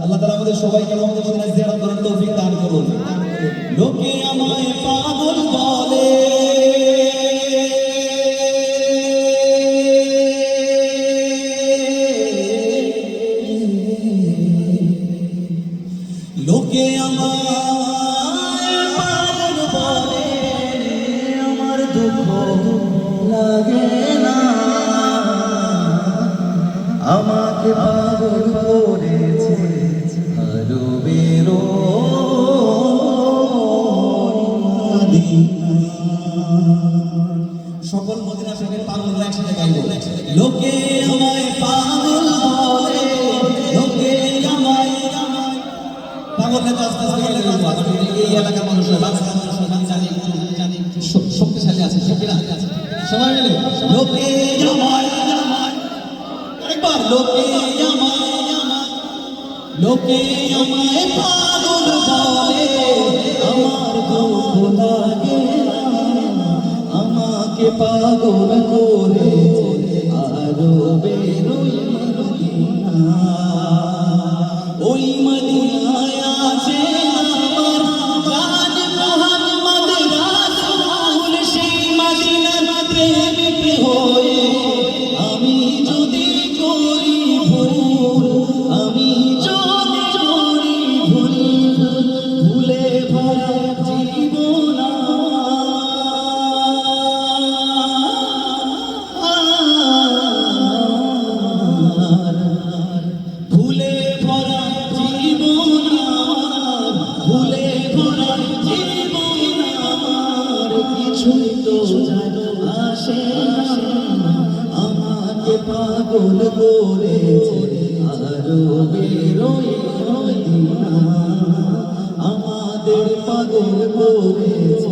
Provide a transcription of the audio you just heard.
আল্লাহ তাআলা আমাদের সবাইকে মক্কা মদিনা জিয়ারত করার তৌফিক দান করুন। লোকে আমায় পাগল বলে, লোকে আমায় পাগল বলে, আমার দুঃখ লাগে না, আমাকে পাগল করেছে আরো বেরো মদিনা। সকল মদিনা শরীফের পাগলরা একসাথে গাইব। লোকে আমায় পাগল বলে, লোকে আমায় পাগল নেতা আস্তে আস্তে এই এলাকার মানুষরা জানি একটু শক্তিশালী আছে, সবাই মিলে লোকে আমায়, একবার লোকে আমায় পাগল বলে, আমার দুঃখ লাগে না, আমাকে পাগল করে আরো বেরোই মদিনা। ওই মদিনায় আছে আমার জান মুহাম্মদ রাসূল, সেই মদিনার প্রেমিক হয়ে আমি যদি করি ভুল, আমি যদি করি ভুল, ভুলে ভরা জীবন ভুলে ভরা জীবন, ভুলে ভরা জীবন আমার কিছুই তো আসে না, আমাকে পাগল করেছে আরো বেরোই মদিনা, আমাদের পাগল করেছে